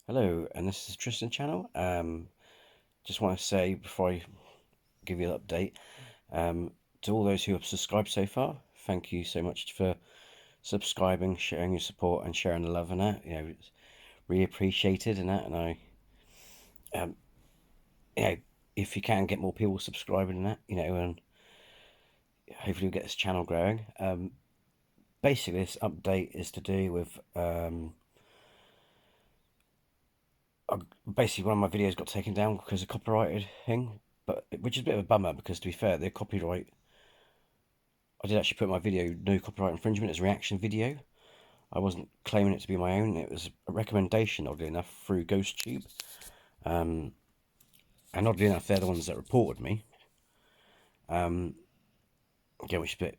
Hello, and this is Tristan Channel. Just want to say before I give you an update, to all those who have subscribed so far, thank you so much for subscribing, sharing your support, and sharing the love and that. It's really appreciated and that. And um, you know, if you can get more people subscribing and that, and hopefully we'll get this channel growing. Basically, this update is to do with basically one of my videos got taken down because of copyrighted thing, but which is a bit of a bummer because to be fair, the copyright I did actually put my video no copyright infringement as a reaction video. I wasn't claiming it to be my own. It was a recommendation, oddly enough, through GhostTube. Um, and oddly enough, they're the ones that reported me. Again, which is a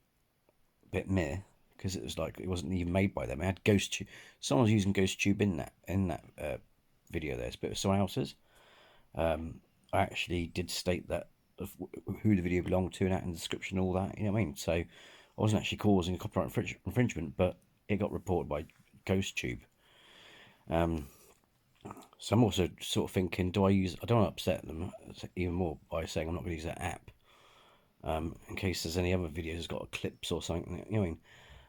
bit meh because it was like it wasn't even made by them. It had GhostTube. Someone was using GhostTube in that video there, but it was someone else's. I actually did state that of who the video belonged to and that in the description, and all that. You know what I mean? So I wasn't actually causing a copyright infringement, but it got reported by GhostTube. So I'm also sort of thinking, do I use? I don't want to upset them even more by saying I'm not going to use that app, in case there's any other videos that's got clips or something. You know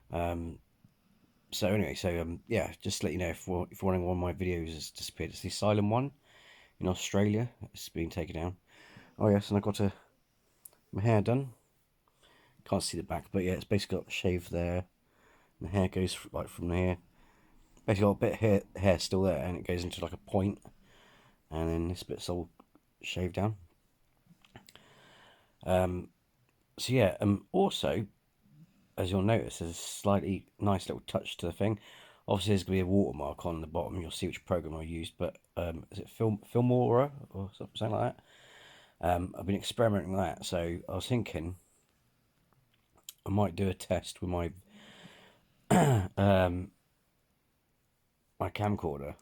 what I mean? So anyway, yeah, just to let you know if one of my videos has disappeared. It's the Asylum one in Australia. It's been taken down. Oh yes, and I got my hair done. Can't see the back, but yeah, it's basically got the shave there. And the hair goes like from here. Basically, got a bit of hair still there, and it goes into like a point, and then this bit's all shaved down. So yeah, also as you'll notice, there's a slightly nice little touch to the thing. Obviously, there's gonna be a watermark on the bottom. You'll see which program I used, but is it Filmora or something like that? I've been experimenting with that, so I was thinking I might do a test with um, my camcorder,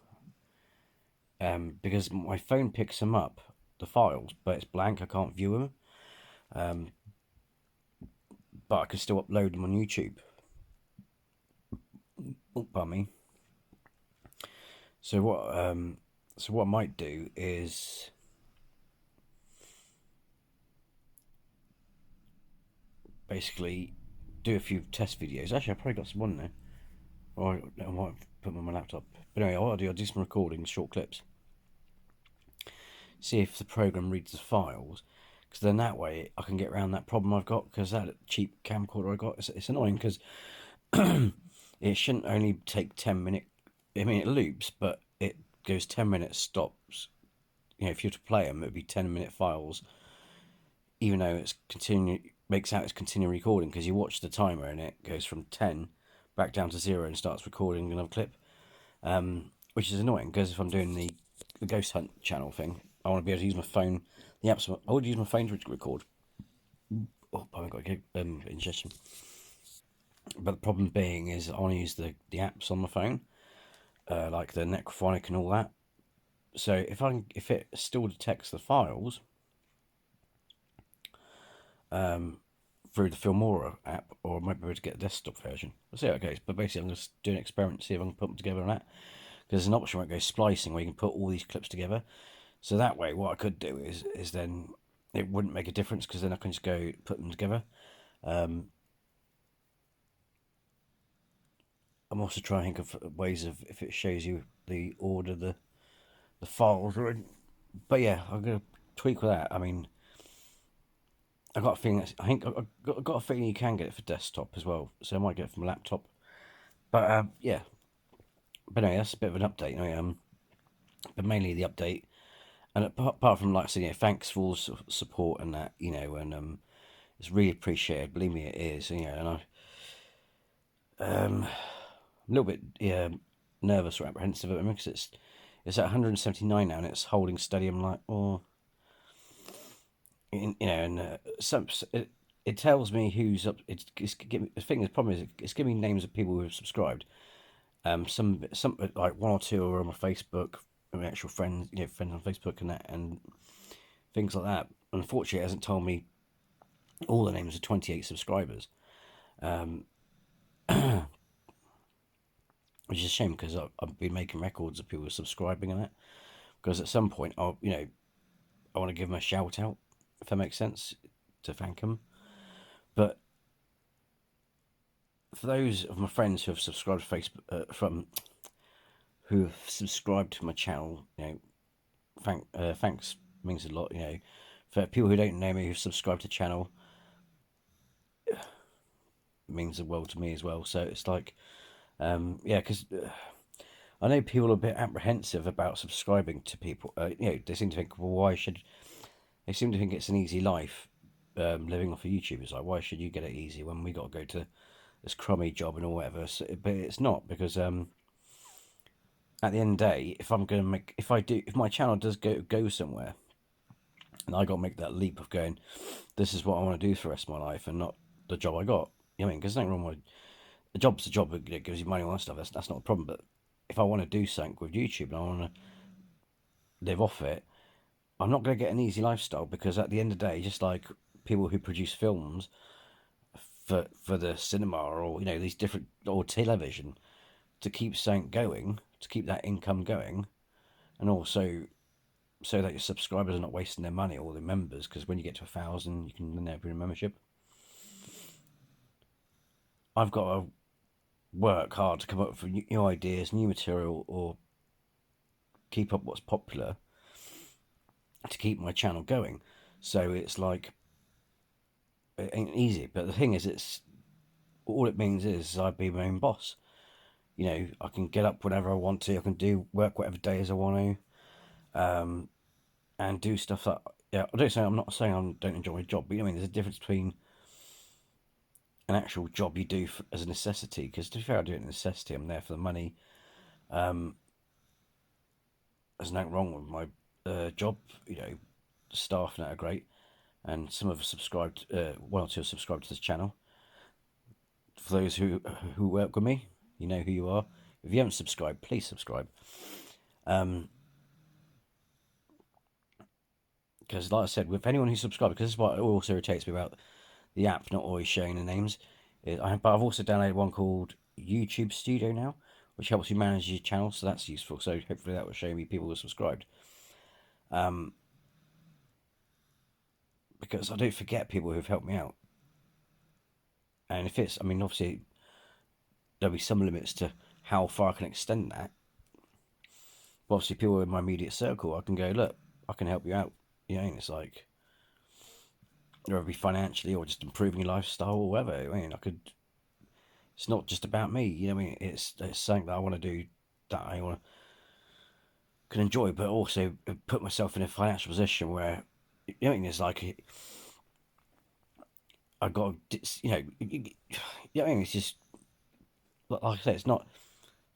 because my phone picks them up, the files, but it's blank. I can't view them, but I can still upload them on YouTube. Oh, pardon me. So what I might do is basically do a few test videos. Actually, I probably got some on there, or I might put them on my laptop. But anyway, what I'll do some recordings, short clips, see if the program reads the files, because then that way I can get around that problem I've got. Because that cheap camcorder I got, it's annoying because it shouldn't only take 10 minutes. I mean, it loops, but it goes 10 minutes, stops. If you were to play them, it would be 10-minute files, even though it's continue makes out it's continuing recording because you watch the timer and it goes from 10 back down to 0 and starts recording another clip, which is annoying because if I'm doing the ghost hunt channel thing, I want to be able to use my phone. The apps I would use my phone to record. Oh, I got a ingestion. But the problem being is I want to use the apps on my phone, like the Necrophonic and all that. So if it still detects the files through the Filmora app, or I might be able to get a desktop version. We'll see how it goes. But basically, I'm just doing an experiment to see if I can put them together on that. Because there's an option where it goes splicing, where you can put all these clips together. So that way, what I could do is then it wouldn't make a difference because then I can just go put them together. I'm also trying to think of ways of if it shows you the order the files are in. But yeah, I'm gonna tweak with that. I mean, I got a feeling. I think I got a feeling you can get it for desktop as well. So I might get it from a laptop. But yeah. But anyway, that's a bit of an update. But mainly the update, and apart from like saying, thanks for all support and that, and it's really appreciated. Believe me, it is. And I'm a little bit nervous or apprehensive at it because it's at 179 now and it's holding steady. I'm like, oh, and it tells me who's up. The thing. The problem is it's giving me names of people who have subscribed. Some like one or two are on my Facebook, my actual friends, friends on Facebook and that, and things like that. Unfortunately, it hasn't told me all the names of 28 subscribers, which is a shame because I've been making records of people subscribing and that. Because at some point, I want to give them a shout out, if that makes sense, to thank them. But for those of my friends who have subscribed to Facebook, who have subscribed to my channel, thanks means a lot. For people who don't know me who've subscribed to the channel, it means the world to me as well. So it's like, because I know people are a bit apprehensive about subscribing to people. They seem to think, well, why should they seem to think it's an easy life living off of YouTube. It's like, why should you get it easy when we got to go to this crummy job and all whatever? So, but it's not, because at the end of the day, if my channel does go somewhere, and I got to make that leap of going, this is what I want to do for the rest of my life, and not the job I got. You know what I mean? Because nothing wrong with a job's a job. It gives you money and all that stuff. That's not a problem. But if I want to do something with YouTube and I want to live off it, I'm not going to get an easy lifestyle, because at the end of the day, just like people who produce films for the cinema, or these different, or television, to keep something going, to keep that income going, and also so that your subscribers are not wasting their money, or their members, because when you get to 1,000, you can then have a membership. I've got to work hard to come up with new ideas, new material, or keep up what's popular to keep my channel going. So it's like, it ain't easy. But the thing is, all it means is I'd be my own boss. I can get up whenever I want to. I can work whatever days I want to, and do stuff that. Yeah, I'm not saying I don't enjoy my job, but there's a difference between an actual job you do as a necessity. Because to be fair, I do it as a necessity. I'm there for the money. There's nothing wrong with my job. The staff and that are great, and some have subscribed. One or two have subscribed to this channel. For those who work with me, you know who you are. If you haven't subscribed, please subscribe. Because, like I said, with anyone who subscribes, because this is what also irritates me about the app not always showing the names. But I've also downloaded one called YouTube Studio now, which helps you manage your channel, so that's useful. So hopefully that will show me people who are subscribed. Because I don't forget people who've helped me out. And if it's, obviously, there'll be some limits to how far I can extend that. But obviously, people in my immediate circle, I can go, look, I can help you out. And it's like, whether it be financially or just improving your lifestyle or whatever. I could. It's not just about me. It's something that I want to do, that I can enjoy, but also put myself in a financial position where, it's like, I got, it's just, like I said, it's not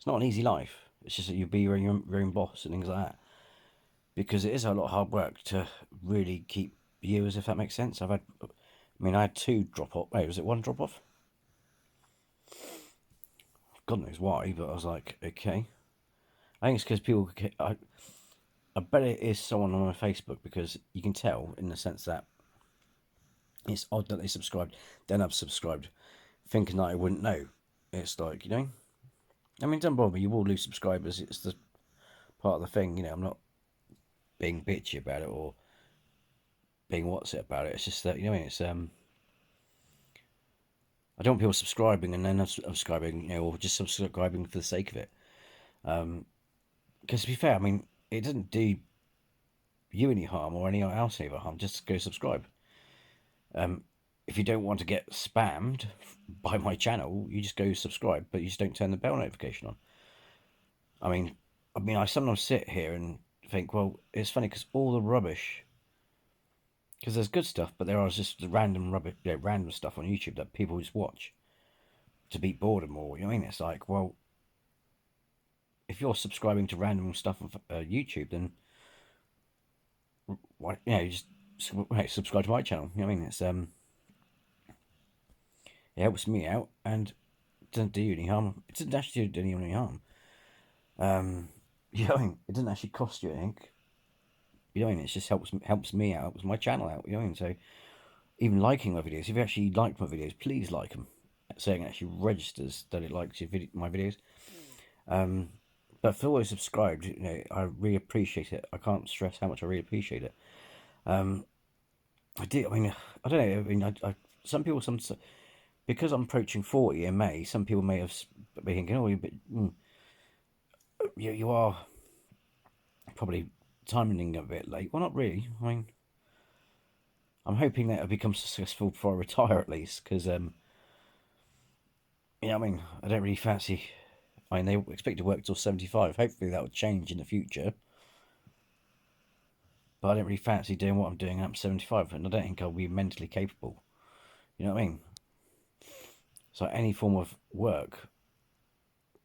an easy life. It's just that you be your own boss and things like that, because it is a lot of hard work to really keep viewers, if that makes sense. I had 2 drop off. Wait, was it 1 drop off? God knows why, but I was like, okay. I think it's because people. I bet it is someone on my Facebook, because you can tell in the sense that it's odd that they subscribed, then I've subscribed, thinking that I wouldn't know. It's like, it doesn't bother me. You will lose subscribers. It's the part of the thing. I'm not being bitchy about it or being what's it about it. It's just that, it's I don't want people subscribing and then unsubscribing, or just subscribing for the sake of it. Because to be fair, it doesn't do you any harm or anyone else any harm. Just go subscribe. If you don't want to get spammed by my channel, you just go subscribe, but you just don't turn the bell notification on. I sometimes sit here and think, well, it's funny because all the rubbish, because there's good stuff, but there are just random rubbish, random stuff on YouTube that people just watch to beat boredom, or it's like, well, if you're subscribing to random stuff on YouTube, then why, just subscribe to my channel. It's it helps me out and it doesn't do you any harm. It doesn't actually do anyone any harm. It doesn't actually cost you anything. It just helps me out, helps my channel out. So even liking my videos, if you actually like my videos, please like them. So it actually registers that it likes my videos. But for all those subscribed, I really appreciate it. I can't stress how much I really appreciate it. I do. I mean, I don't know. I mean, some people, because I'm approaching 40 in May. Some people may have been thinking, "Oh, you are probably timing a bit late." Well, not really. I mean, I'm hoping that I become successful before I retire at least, because I mean, I don't really fancy. I mean, they expect to work till 75. Hopefully, that will change in the future. But I don't really fancy doing what I'm doing at 75, and I don't think I'll be mentally capable. You know what I mean? So any form of work,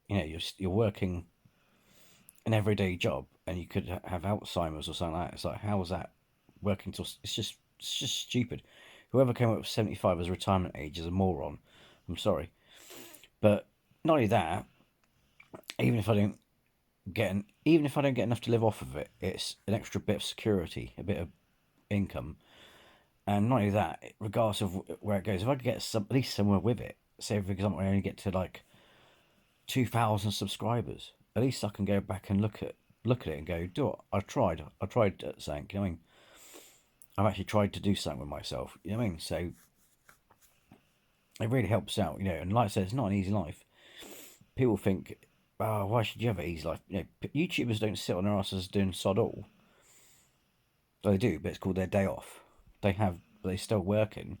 you're working an everyday job, and you could have Alzheimer's or something like that. It's like, how is that working till? It's just stupid. Whoever came up with 75 as retirement age is a moron. I'm sorry, but not only that, even if I don't even if I don't get enough to live off of it, it's an extra bit of security, a bit of income. And not only that, regardless of where it goes, if I could get at least somewhere with it, say for example, I only get to like 2,000 subscribers, at least I can go back and look at it and go, do it. I tried something. You know what I mean? I've actually tried to do something with myself. You know what I mean? So it really helps out. And like I said, it's not an easy life. People think, oh, why should you have an easy life? YouTubers don't sit on their asses doing sod all. They do, but it's called their day off. They're still working.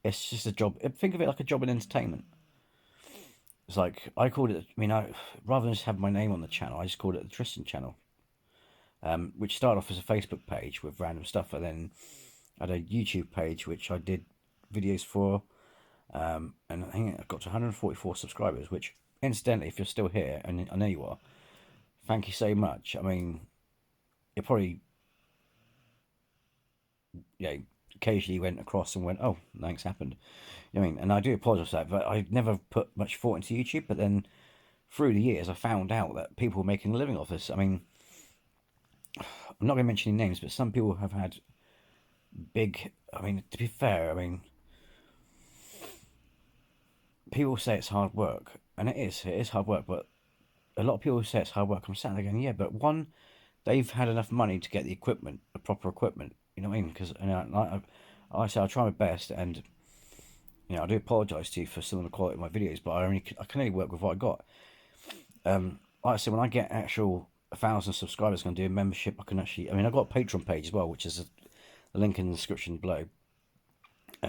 It's just a job. Think of it like a job in entertainment. It's like I called it. I mean, rather than just have my name on the channel, I just called it the Tristan channel, which started off as a Facebook page with random stuff, and then I had a YouTube page which I did videos for, and I think I got to 144 subscribers. Which, incidentally, if you're still here, and I know you are, thank you so much. I mean, it probably occasionally went across and went, oh, thanks happened. You know what I mean? And I do apologise for that, but I never put much thought into YouTube. But then through the years, I found out that people were making a living off this. I mean, I'm not going to mention any names, but some people have had big. I mean, to be fair, I mean, people say it's hard work, and it is. It is hard work, but a lot of people say it's hard work. I'm sat there going, yeah, but one, they've had enough money to get the equipment, the proper equipment. You know what I mean? Because I say I try my best, and I do apologise to you for some of the quality of my videos, but I can only work with what I got. Like I said, when I get actual 1,000 subscribers, I'm going to do a membership. I can actually. I mean, I've got a Patreon page as well, which is a link in the description below,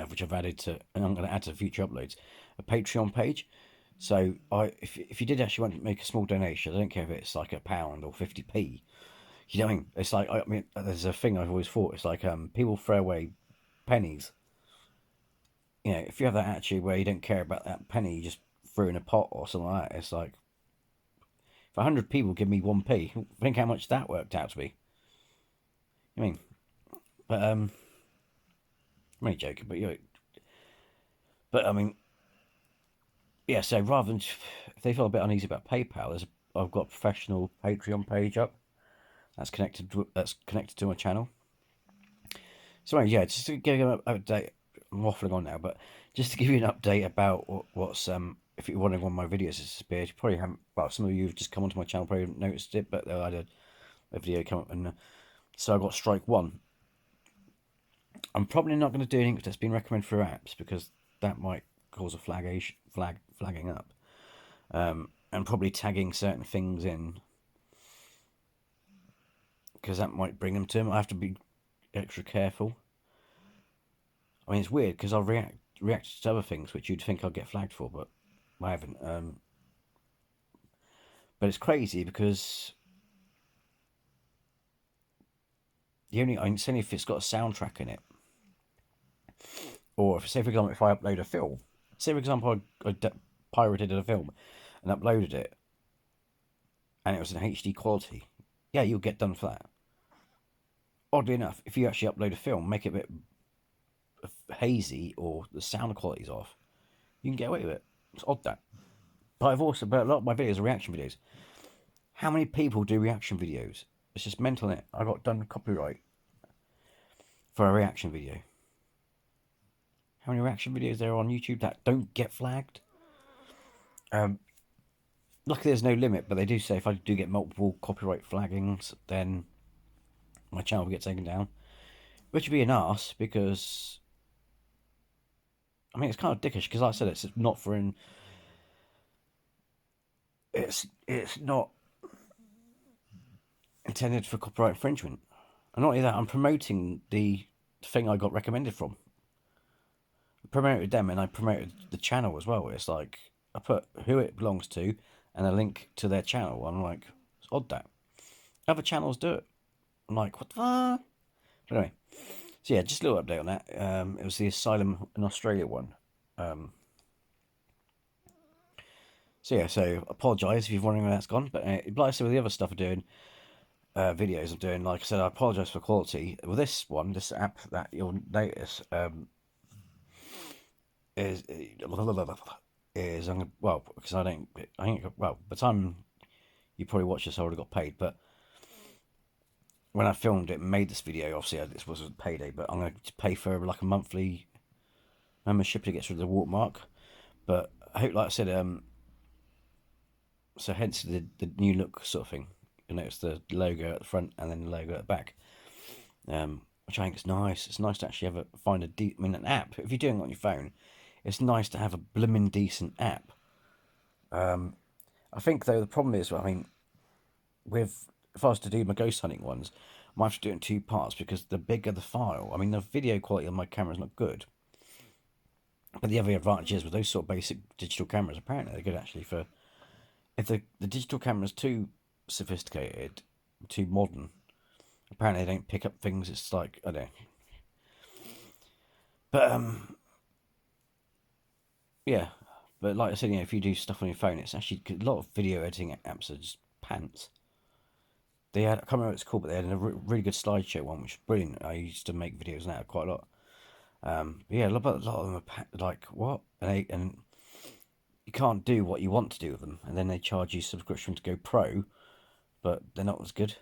which I've added to, and I'm going to add to future uploads. A Patreon page. So if you did actually want to make a small donation, I don't care if it's like £1 or 50p. You know what I mean? It's like, I mean, there's a thing I've always thought. It's like people throw away pennies. If you have that attitude where you don't care about that penny, you just threw in a pot or something like that. It's like, if 100 people give me 1p, think how much that worked out to be. I mean, but I'm only joking, but I mean, yeah. So rather than if they feel a bit uneasy about PayPal, I've got a professional Patreon page up that's connected to my channel. So anyway, yeah, just to give you an update. I'm waffling on now, but just to give you an update about what's if you're wondering when my videos disappeared, you probably haven't. Well, some of you have just come onto my channel probably haven't noticed it, but I had a video come up, and so I got strike one. I'm probably not going to do anything that's been recommended for apps because that might cause a flagging up, and probably tagging certain things in because that might bring them to them. I have to be extra careful. I mean, it's weird because I'll react to other things which you'd think I'd get flagged for, but I haven't. But it's crazy because it's only if it's got a soundtrack in it, or if, say for example, if I upload a film, say for example, I pirated a film and uploaded it, and it was in HD quality, yeah, you'll get done for that. Oddly enough, if you actually upload a film, make it a bit hazy or the sound quality's off, you can get away with it. It's odd that. But a lot of my videos are reaction videos. How many people do reaction videos? It's just mental, innit? I got done copyright for a reaction video. How many reaction videos there are on YouTube that don't get flagged? luckily there's no limit, but they do say if I do get multiple copyright flaggings, then my channel will get taken down, which would be an arse because I mean it's kind of dickish because like I said it's not for an it's not intended for copyright infringement. And not only that, I'm promoting the thing I got recommended from. I promoted them and I promoted the channel as well. It's like I put who it belongs to and a link to their channel. I'm like, it's odd that other channels do it. I'm like, what the fuck? But anyway, so yeah, just a little update on that. It was the Asylum in Australia one. Um, so yeah, so apologise if you're wondering where that's gone. But like I said, with the other stuff I'm doing, videos I'm doing, like I said, I apologise for quality. With this one, this app that you'll notice is well because I think well by the time you probably watch this I already got paid, but when I filmed it and made this video, obviously this wasn't payday, but I'm going to pay for like a monthly membership to get through the watermark. But I hope, like I said, so hence the new look sort of thing. You notice the logo at the front and then the logo at the back, which I think is nice. It's nice to actually find an app. If you're doing it on your phone, it's nice to have a blooming decent app. I think though the problem is, I mean, with if I was to do my ghost hunting ones, I might have to do it in two parts because the bigger the file, I mean, the video quality on my camera is not good. But the other advantage is with those sort of basic digital cameras, apparently they're good actually for if the digital camera's too sophisticated, too modern. Apparently they don't pick up things. It's like I don't know, but yeah. But like I said, if you do stuff on your phone, it's actually a lot of video editing apps are just pants. They had I can't remember what it's called, but they had a really good slideshow one, which is brilliant. I used to make videos now quite a lot. But yeah, a lot of them are like what, and you can't do what you want to do with them, and then they charge you subscription to go pro, but they're not as good.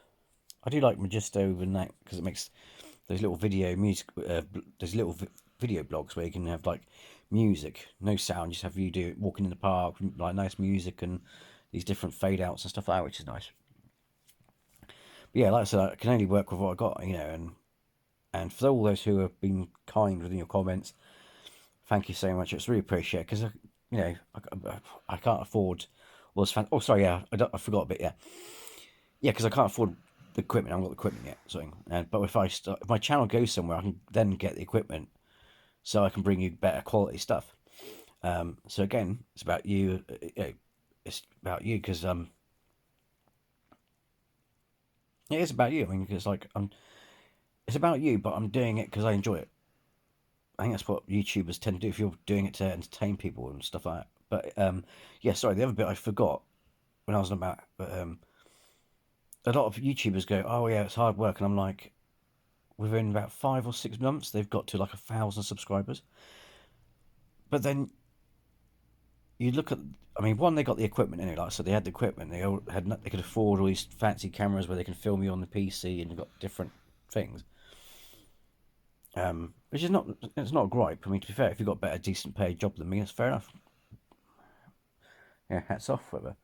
I do like Magisto and that because it makes those little video music, those little video blogs where you can have like music, no sound, just have you do walking in the park, like nice music and these different fade outs and stuff like that, which is nice. But yeah, like I said, I can only work with what I got, and for all those who have been kind within your comments, thank you so much. It's really appreciated because I can't afford all this oh, sorry, yeah, I forgot a bit. Yeah, because I can't afford the equipment. I haven't got the equipment yet. So, but if my channel goes somewhere, I can then get the equipment, so I can bring you better quality stuff. So again, it's about you. It's about you because it is about you. I mean, it's like it's about you, but I'm doing it because I enjoy it. I think that's what YouTubers tend to do if you're doing it to entertain people and stuff like that. But yeah, sorry, the other bit I forgot when I was on about, but a lot of YouTubers go, "Oh yeah, it's hard work," and I'm like, within about 5 or 6 months, they've got to like 1,000 subscribers. But then you look at, I mean, one, they got the equipment anyway. Like I said, they had the equipment. They could afford all these fancy cameras where they can film you on the PC, and you've got different things. Which is not, it's not a gripe. I mean, to be fair, if you've got a better, decent paid job than me, that's fair enough. Yeah, hats off, whatever.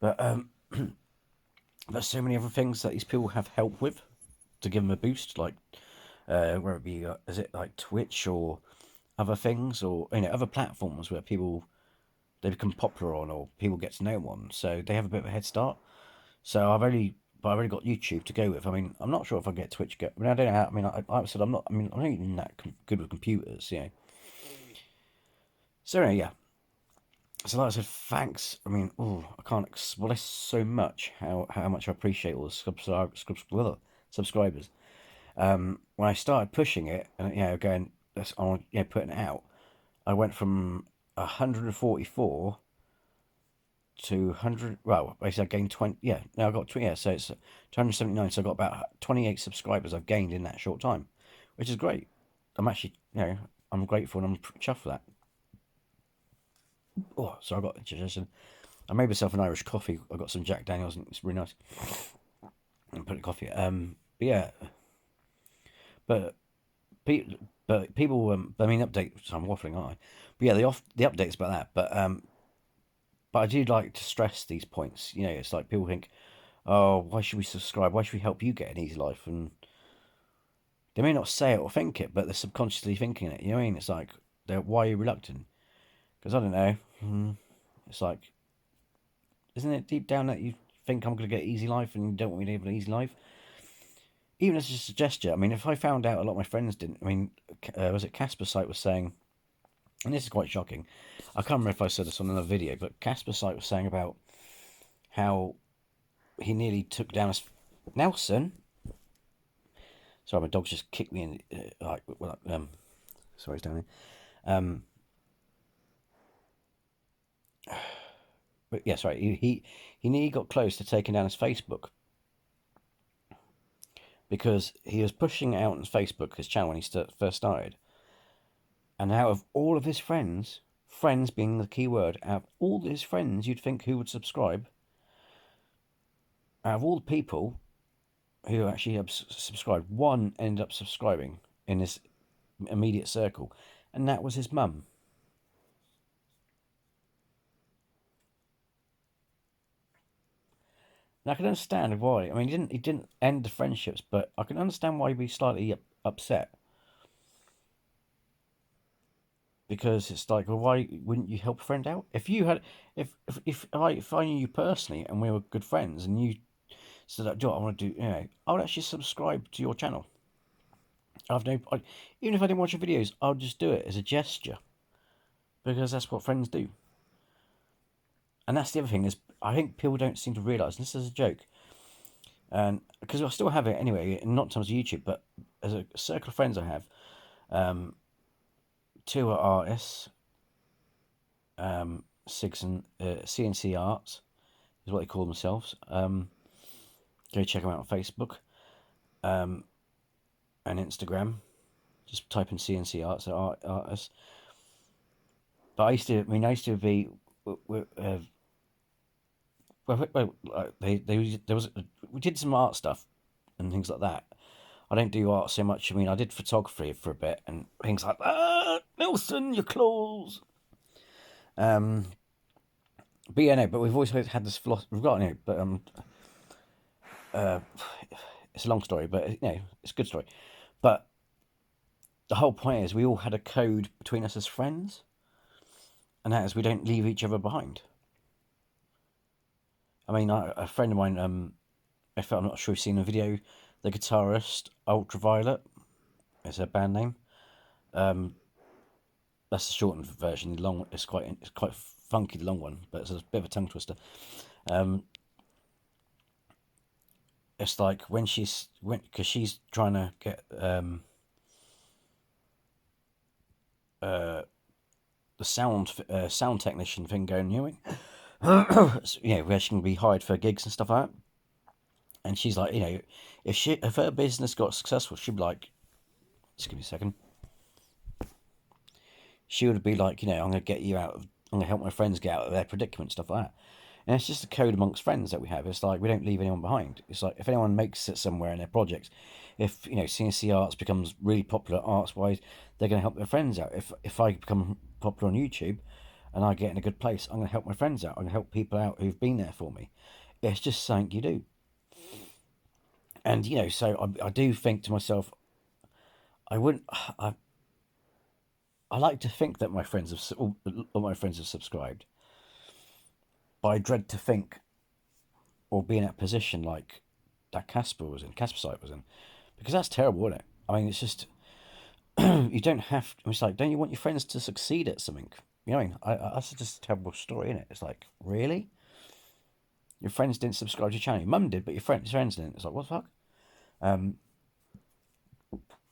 But there's so many other things that these people have help with to give them a boost, like whether it be is it like Twitch or other things, or other platforms where people they become popular on, or people get to know them on, so they have a bit of a head start. So I've already got YouTube to go with. I mean, I'm not sure if I get Twitch. I mean, I don't know. How, I mean, I said I'm not. I mean, I'm not even that good with computers, So anyway, yeah. So like I said, thanks. I mean, oh, I can't express so much how much I appreciate all the subscribers. When I started pushing it and going on putting it out, I went from 144 to 100. Well, basically, I gained 20. Yeah, now I got 20. Yeah, so it's 279. So I got about 28 subscribers I've gained in that short time, which is great. I'm actually, I'm grateful and I'm chuffed for that. Oh, so I got indigestion. I made myself an Irish coffee. I got some Jack Daniels and it's really nice. And put in coffee. But yeah, but people. I mean, update. So I'm waffling, aren't I? But yeah, the updates about that. But But I do like to stress these points. You know, it's like people think, oh, why should we subscribe? Why should we help you get an easy life? And they may not say it or think it, but they're subconsciously thinking it. You know what I mean? It's like, why are you reluctant? Because I don't know. It's like, isn't it deep down that you think I'm going to get an easy life and you don't want me to have an easy life? Even as just a gesture. I mean, if I found out a lot of my friends didn't, I mean, was it Casper Site was saying, and this is quite shocking. I can't remember if I said this on another video, but Casper Site was saying about how he nearly took down his Nelson. Sorry, my dog's just kicked me in. Sorry, he's down here. But yeah, sorry. He nearly got close to taking down his Facebook because he was pushing out on Facebook his channel when he first started, and out of all of his friends being the key word, out of all his friends, you'd think who would subscribe. Out of all the people who actually have subscribed, one ended up subscribing in his immediate circle, and that was his mum. And I can understand why. I mean, he didn't end the friendships, but I can understand why he'd be slightly upset. Because it's like, well, why wouldn't you help a friend out? If you had, if I knew you personally and we were good friends, and you said, "Joe, I want to do," I would actually subscribe to your channel. Even if I didn't watch your videos, I'll just do it as a gesture, because that's what friends do. And that's the other thing is, I think people don't seem to realise, and this is a joke, and because I still have it anyway, not in terms of YouTube, but as a circle of friends I have, two are artists, Sigs and CNC Arts is what they call themselves. Go check them out on Facebook and Instagram. Just type in CNC Arts, artists. But I used to be. We did some art stuff and things like that. I don't do art so much. I mean, I did photography for a bit and things like that. Nelson, your claws. But yeah, no. But we've always had this philosophy. We've got but it's a long story, but it's a good story. But the whole point is, we all had a code between us as friends, and that is we don't leave each other behind. I mean, a friend of mine, I'm not sure if you've seen the video, the guitarist Ultraviolet is her band name. That's the shortened version. The long, it's quite funky, the long one, but it's a bit of a tongue twister. It's like because she's trying to get the sound technician thing going, where she can be hired for gigs and stuff like that. And she's like, if her business got successful, she'd be like, just give me a second. She would be like, I'm going to get you I'm going to help my friends get out of their predicament, stuff like that. And it's just a code amongst friends that we have. It's like, we don't leave anyone behind. It's like, if anyone makes it somewhere in their projects, if, CNC Arts becomes really popular arts-wise, they're going to help their friends out. If I become popular on YouTube and I get in a good place, I'm going to help my friends out. I'm going to help people out who've been there for me. It's just something you do. And, so I do think to myself, I like to think that all my friends have subscribed. But I dread to think or be in that position like that Casper Site was in. Because that's terrible, isn't it? I mean, it's just, you don't have to, it's like, don't you want your friends to succeed at something? You know what I mean? That's just a terrible story, isn't it? It's like, really? Your friends didn't subscribe to your channel. Your mum did, but your friends didn't. It's like, what the fuck?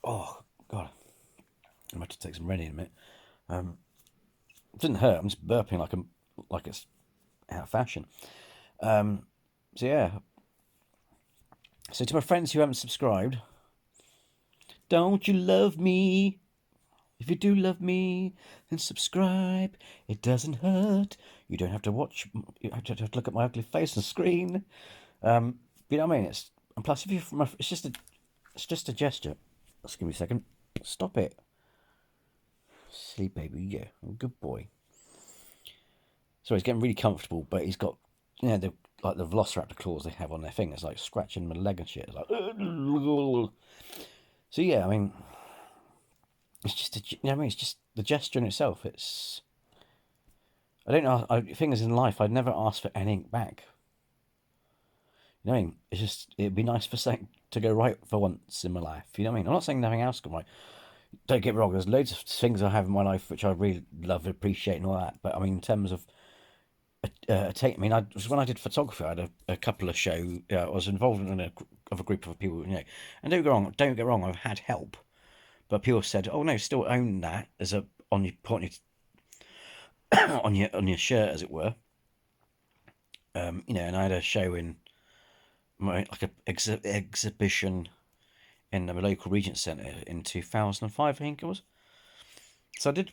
Oh, God. I'm about to take some ready in a minute. It didn't hurt. I'm just burping like it's out of fashion. So yeah. So to my friends who haven't subscribed, don't you love me? If you do love me, then subscribe. It doesn't hurt. You don't have to watch. You have to look at my ugly face on the screen. You know what I mean? And plus, it's just a gesture. Just give me a second. Stop it. Silly baby, yeah, good boy. So he's getting really comfortable, but he's got, the like the Velociraptor claws they have on their fingers, like scratching my leg and shit. It's like, so yeah, I mean, it's just it's just the gesture in itself. It's I don't know. Things in life, I'd never ask for anything back. You know what I mean? It's just it'd be nice for something to go right for once in my life. You know what I mean? I'm not saying nothing else can right. Don't get me wrong. There's loads of things I have in my life which I really love and appreciate and all that. But I mean, in terms of take. I mean, when I did photography, I had a couple of show. I was involved in a group of people, And don't get wrong, I've had help, but people said, "Oh no, still own that as a on your on your shirt, as it were." And I had a show in like a exhibition in the local Regent Centre in 2005, I think it was. So I did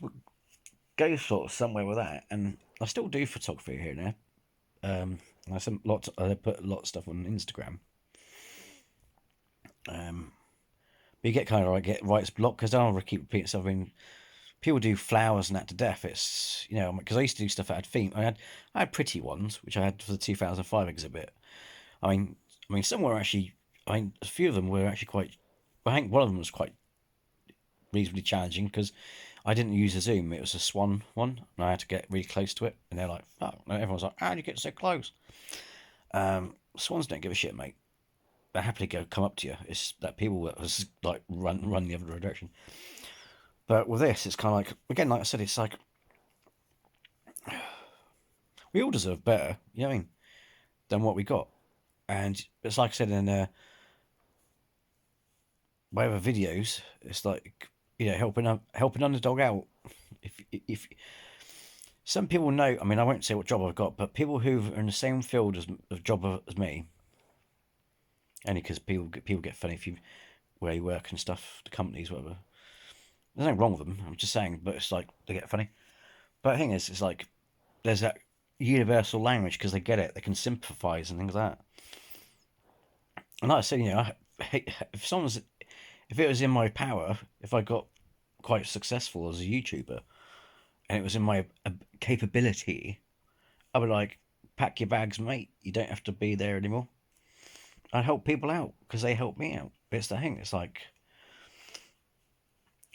go sort of somewhere with that, and I still do photography here and there. I put a lot of stuff on Instagram. But you get kind of like get writer's block because I don't want to keep repeating stuff. I mean, people do flowers and that to death. It's because I used to do stuff that had theme. I had pretty ones which I had for the 2005 exhibit. I mean, some were actually. A few of them were actually quite. I think one of them was quite reasonably challenging because I didn't use a zoom. It was a swan one, and I had to get really close to it. And they're like, "Fuck!" And everyone's like, "How do you get so close?" Swans don't give a shit, mate. They happily come up to you. It's that people that was like run the other direction. But with this, it's kind of like again, like I said, it's like we all deserve better. You know what I mean? Than what we got. And it's like I said in my other videos, it's like helping underdog out. If some people know, I mean, I won't say what job I've got, but people who are in the same field as job as me, only because people get funny if you where you work and stuff, the companies, whatever. There's nothing wrong with them. I'm just saying, but it's like they get funny. But the thing is, it's like there's that universal language because they get it. They can sympathise and things like that. And like I said, if it was in my power, if I got quite successful as a YouTuber, and it was in my capability, I would like pack your bags, mate. You don't have to be there anymore. I'd help people out because they help me out. It's the thing. It's like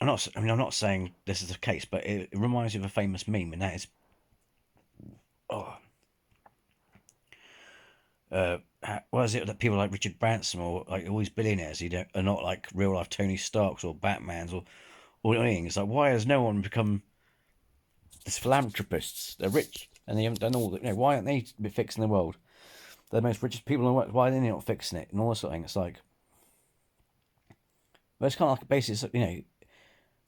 I'm not. I mean, I'm not saying this is the case, but it reminds me of a famous meme, and that is, oh, what is it that people like Richard Branson or like all these billionaires are not like real life Tony Starks or Batmans or anything? It's like why has no one become these philanthropists? They're rich and they haven't done all that. Why aren't they fixing the world? They're the most richest people in the world. Why are they not fixing it and all this sort of thing? It's like, but it's kind of like basically,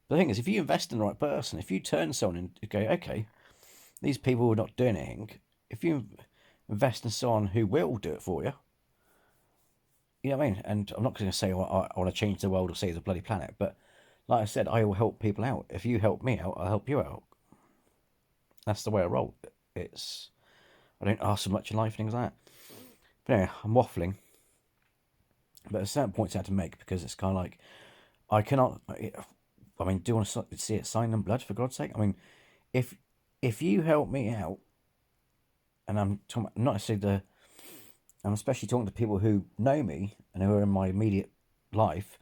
the thing is, if you invest in the right person, if you turn someone and go, okay, these people are not doing anything, if you invest in someone who will do it for you, you know what I mean? And I'm not going to say I want to change the world or save the bloody planet, but like I said, I will help people out. If you help me out, I'll help you out. That's the way I roll. I don't ask for much in life, things like that. But anyway, I'm waffling. But there's certain points I had to make because it's kind of like I cannot. I mean, do you want to see it signed in blood for God's sake? I mean, if if you help me out, and I'm talking not necessarily I'm especially talking to people who know me and who are in my immediate life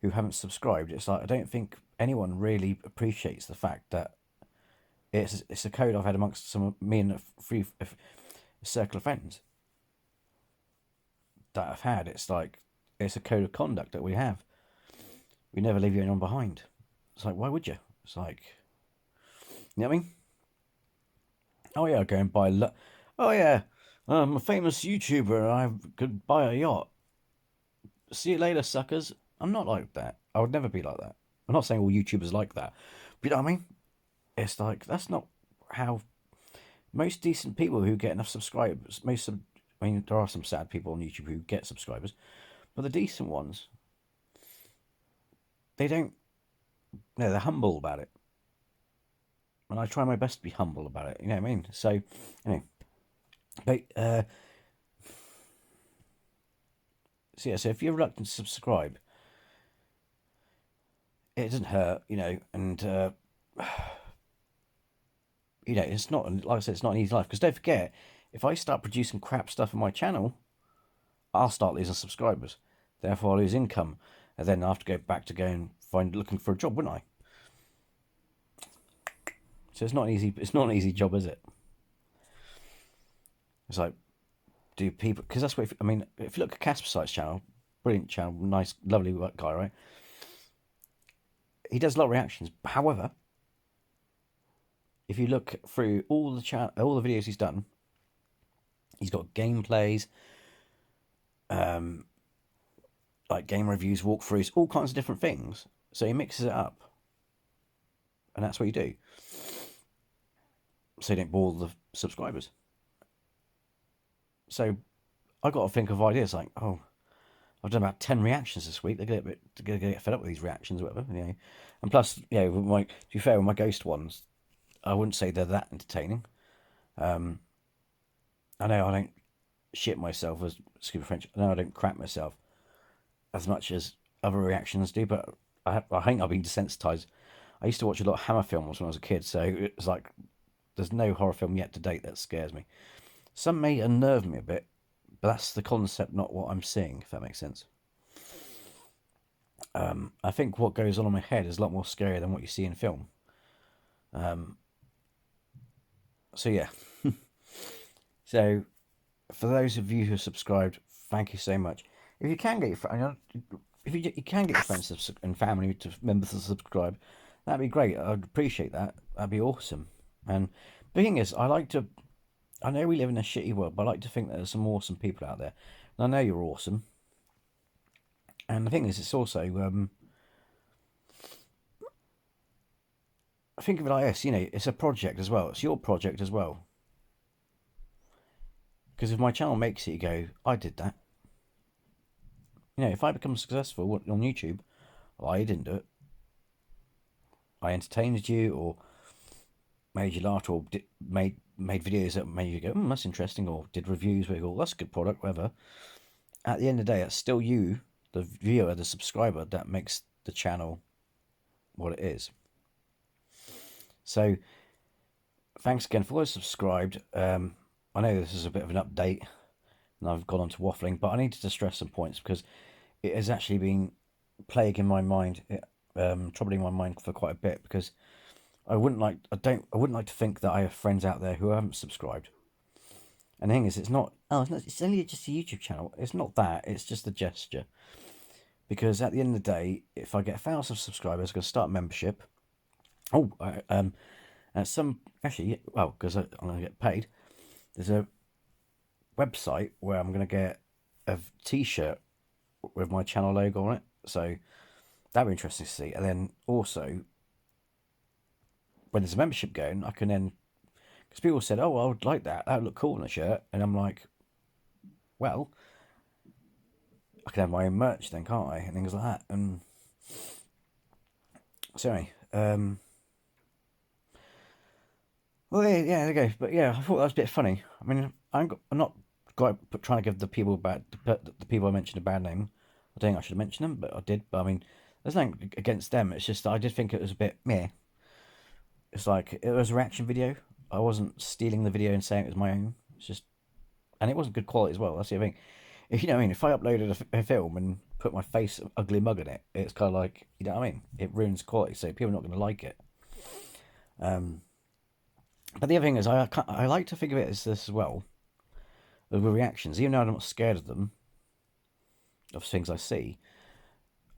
who haven't subscribed. It's like I don't think anyone really appreciates the fact that it's a code I've had amongst me and a circle of friends that I've had. It's like it's a code of conduct that we have. We never leave anyone behind. It's like why would you? It's like you know what I mean? Oh yeah, I go and buy. Oh yeah, I'm a famous YouTuber. And I could buy a yacht. See you later, suckers. I'm not like that. I would never be like that. I'm not saying all YouTubers are like that. But you know what I mean? It's like that's not how most decent people who get enough subscribers. I mean, there are some sad people on YouTube who get subscribers, but the decent ones, they don't. No, they're humble about it, and I try my best to be humble about it. You know what I mean? So, anyway, but so yeah. So if you're reluctant to subscribe, it doesn't hurt, and it's not, like I said, it's not an easy life. Because don't forget, if I start producing crap stuff on my channel, I'll start losing subscribers. Therefore, I lose income, and then I have to go back to going looking for a job, wouldn't I? So it's not easy. It's not an easy job, is it? It's like, do people? Because that's what, I mean, if you look at Casper Site's channel, brilliant channel, nice, lovely guy, right? He does a lot of reactions. However, if you look through all the videos he's done, he's got gameplays, like game reviews, walkthroughs, all kinds of different things. So he mixes it up, and that's what you do. So you don't bore the subscribers. So I got to think of ideas like, oh, I've done about 10 reactions this week. They're going to get fed up with these reactions, or whatever. And plus, to be fair, with my ghost ones, I wouldn't say they're that entertaining. I know I don't shit myself, as excuse me French. I know I don't crap myself as much as other reactions do, but I think I've been desensitized. I used to watch a lot of Hammer films when I was a kid, so it's like there's no horror film yet to date that scares me. Some may unnerve me a bit, but that's the concept, not what I'm seeing, if that makes sense. I think what goes on in my head is a lot more scary than what you see in film. So yeah. So for those of you who have subscribed, thank you so much. If you can get you can get your friends and family members to subscribe, that'd be great. I'd appreciate that. That'd be awesome. And the thing is, I know we live in a shitty world, but I like to think that there's some awesome people out there. And I know you're awesome. And the thing is, it's also, think of it like this, it's a project as well. It's your project as well. Because if my channel makes it, you go, I did that. If I become successful on YouTube, well, I didn't do it. I entertained you, or made you laugh, or made videos that made you go, that's interesting, or did reviews where you go, that's a good product, whatever. At the end of the day, it's still you, the viewer, the subscriber, that makes the channel what it is. So, thanks again for those subscribed. I know this is a bit of an update, and I've gone on to waffling, but I needed to stress some points because it has actually been plaguing my mind, troubling my mind for quite a bit. Because I wouldn't like to think that I have friends out there who haven't subscribed. And the thing is, it's not. It's only just a YouTube channel. It's not that. It's just a gesture. Because at the end of the day, if I get 1,000 subscribers, I'm going to start a membership. Because I'm going to get paid. There's a website where I'm going to get a T-shirt with my channel logo on it. So that'd be interesting to see. And then also, when there's a membership going, I can then, because people said, "Oh, I would like that. That would look cool on a shirt," and I'm like, "Well, I can have my own merch then, can't I?" And things like that. And sorry. Well, yeah, there you go. But yeah, I thought that was a bit funny. I mean, I'm not quite trying to give the people I mentioned a bad name. I don't think I should have mentioned them, but I did. But I mean, there's nothing against them. It's just I did think it was a bit meh. It's like it was a reaction video. I wasn't stealing the video and saying it was my own. It's just, and it wasn't good quality as well. That's the thing. If you know what I mean, if I uploaded a film and put my face ugly mug in it, it's kind of like, you know what I mean. It ruins quality, so people are not going to like it. But the other thing is, I like to think of it as this as well, with reactions. Even though I'm not scared of them, of things I see,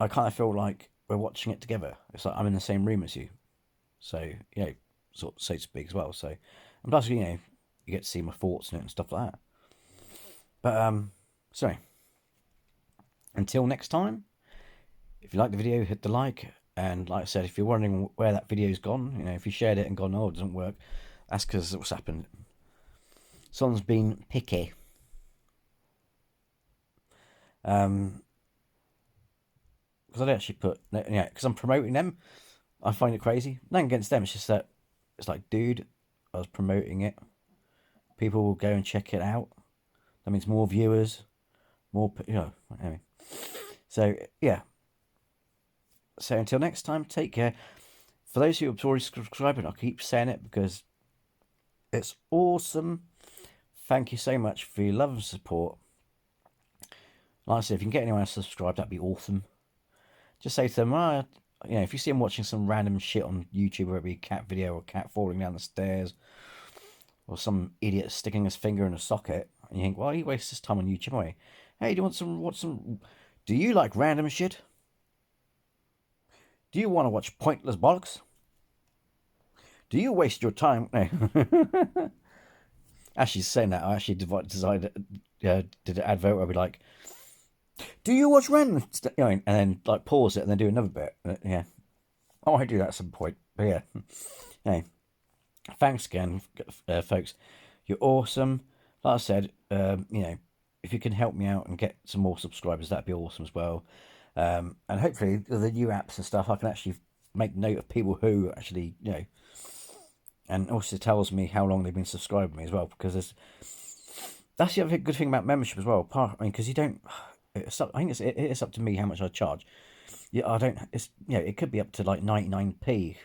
I kind of feel like we're watching it together. It's like I'm in the same room as you. So, so to speak as well. So, and plus, you get to see my thoughts on it and stuff like that. But, sorry. Until next time, if you like the video, hit the like. And like I said, if you're wondering where that video's gone, if you shared it and gone, oh, it doesn't work, that's because what's happened. Someone's been picky. Because I actually put, because I'm promoting them, I find it crazy. Nothing against them, it's just that it's like, dude, I was promoting it. People will go and check it out. That means more viewers, more, anyway. So, yeah. So until next time, take care. For those who have already subscribed, I'll keep saying it because It's awesome. Thank you so much for your love and support. Like I said, if you can get anyone else subscribed, that'd be awesome. Just say to them, if you see them watching some random shit on YouTube, whether it be a cat video or a cat falling down the stairs, or some idiot sticking his finger in a socket, and you think, why you waste this time on YouTube anyway? Hey, do you want some? Do you like random shit? Do you want to watch pointless bollocks? Do you waste your time? No. Actually, saying that, I actually decided, did an advert where I'd be like, do you watch random and then like pause it and then do another bit. Yeah. I might do that at some point. But yeah. Hey, thanks again, folks. You're awesome. Like I said, if you can help me out and get some more subscribers, that'd be awesome as well. And hopefully, the new apps and stuff, I can actually make note of people who actually, and also tells me how long they've been subscribing me as well, because that's the other good thing about membership as well. Because you don't, I think it is up to me how much I charge. Yeah, I don't. It's it could be up to like 99p.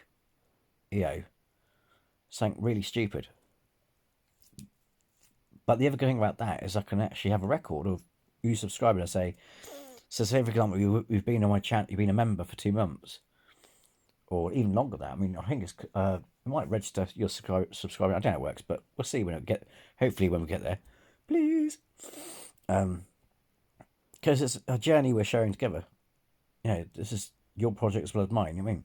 Something really stupid. But the other good thing about that is I can actually have a record of you subscribing. I say, so say for example, you've been on my channel, you've been a member for 2 months, or even longer than that. I mean, I think it might register your subscriber. I don't know how it works, but we'll see when hopefully when we get there. Please. Because it's a journey we're sharing together. This is your project as well as mine. You know what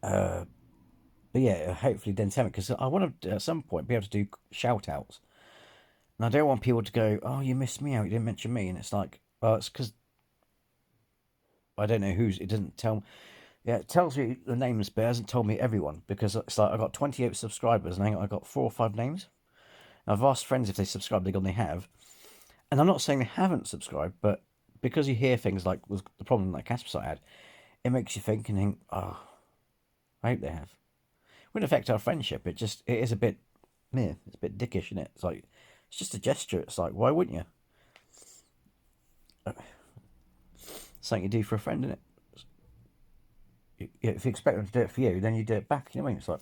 I mean? But yeah, hopefully then tell me, because I want to at some point be able to do shout outs. And I don't want people to go, oh, you missed me out, you didn't mention me. And it's like, well, it's because I don't know it doesn't tell. Yeah, it tells me the names, but it hasn't told me everyone, because it's like I got 28 subscribers and I got 4 or 5 names. And I've asked friends if they subscribe, they have. And I'm not saying they haven't subscribed, but because you hear things like was the problem that Casper site had, it makes you think, oh, I hope they have. It wouldn't affect our friendship. It is a bit, it's a bit dickish, isn't it? It's like, it's just a gesture. It's like, why wouldn't you? Something you do for a friend, isn't it? If you expect them to do it for you, then you do it back. You know what I mean? It's like,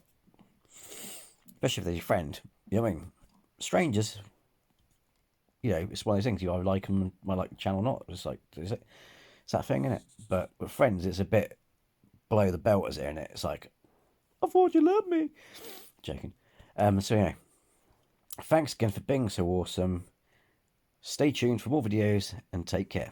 especially if they're your friend. You know what I mean? Strangers, it's one of those things. You either like them and I like the channel or not. It's like, it's that thing, isn't it? But with friends, it's a bit below the belt, is it? Isn't it? It's like, I thought you loved me. Joking. So thanks again for being so awesome. Stay tuned for more videos and take care.